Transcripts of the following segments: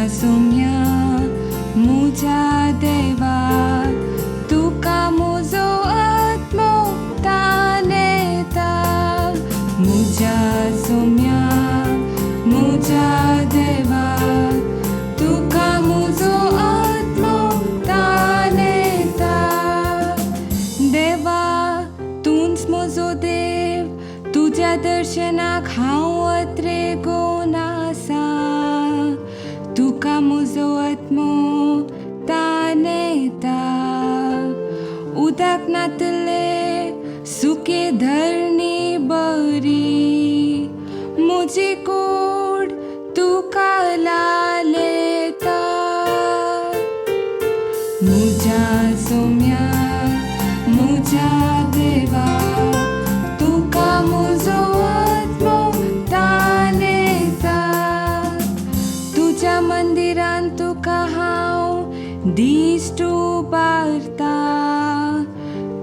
सोम्या मुझ्या देवा तुका मुजो आत्मो तानेता मुझ्या सोम्या मुझ्या देवा तुका मुजो आत्मो तानेता देवा तूंच म्हजो देव तुझ्या दर्शनाक हांव अत्रेगोन आसा तुका म्हजो आत्मो तानेता उदक नातले सुके धरणी बरी मुजी कूड तुका लालेता मुझ्या सोम्या मुझ्या देवा तुका मुजो आत्मो तानेता तुझ्या मंदिरान तुका हांव दिश्ट उबारता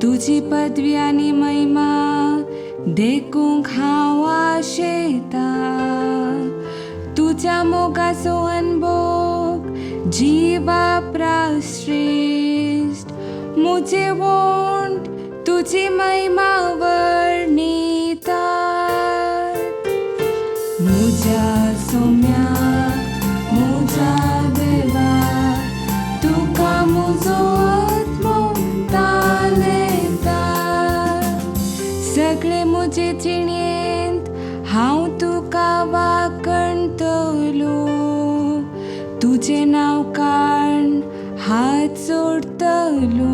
तुजी पदवी आनी महिमा देखूंक हांव आशेता तुझ्या मोगाचो अनुभव जिवापरा श्रेष्ठ मुझे वोंट तुझी महिमा वर्णिता मुझ्या सोम्या मुझ्या देवा तुका मुजो आत्मो तानेता सगळे मुजे जिणेंत हांव तुका वाकणतलो तुझे नांव काण हात जोडतलो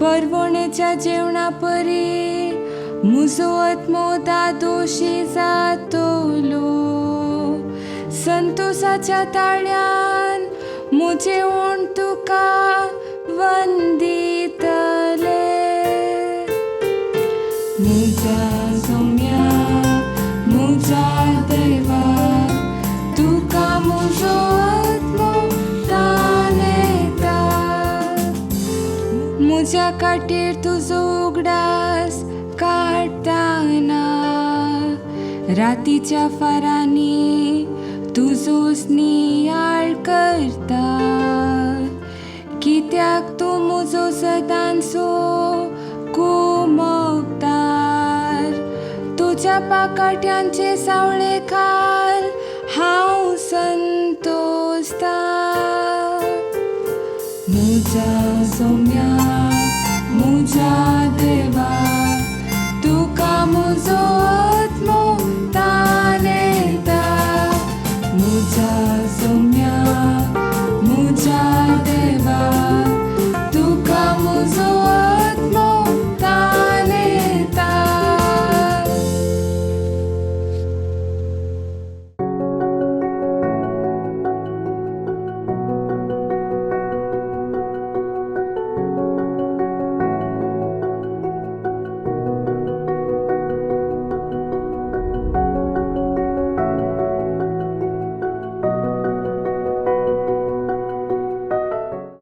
परवणेच्या जेवणा परी मुजो आत्मो दादोशी जातलो संतोषाच्या ताळ्यान मुझे ओण तुका वंदितले मुझ्या सोम्या मुझ्या देवा तुका मुजो आत्मो तानेता मुझ्या काटेर तुजो उगडास काडटाना रातीच्या फारांनी तुजो स्नियाळ करता कित्याक तूं मुजो सदांचो कुमोगदार तुझ्या पाकाट्यांचे सावळे खाल हांव संतोषता मुझ्या सोम्या मुझ्या देवा तुका मुजो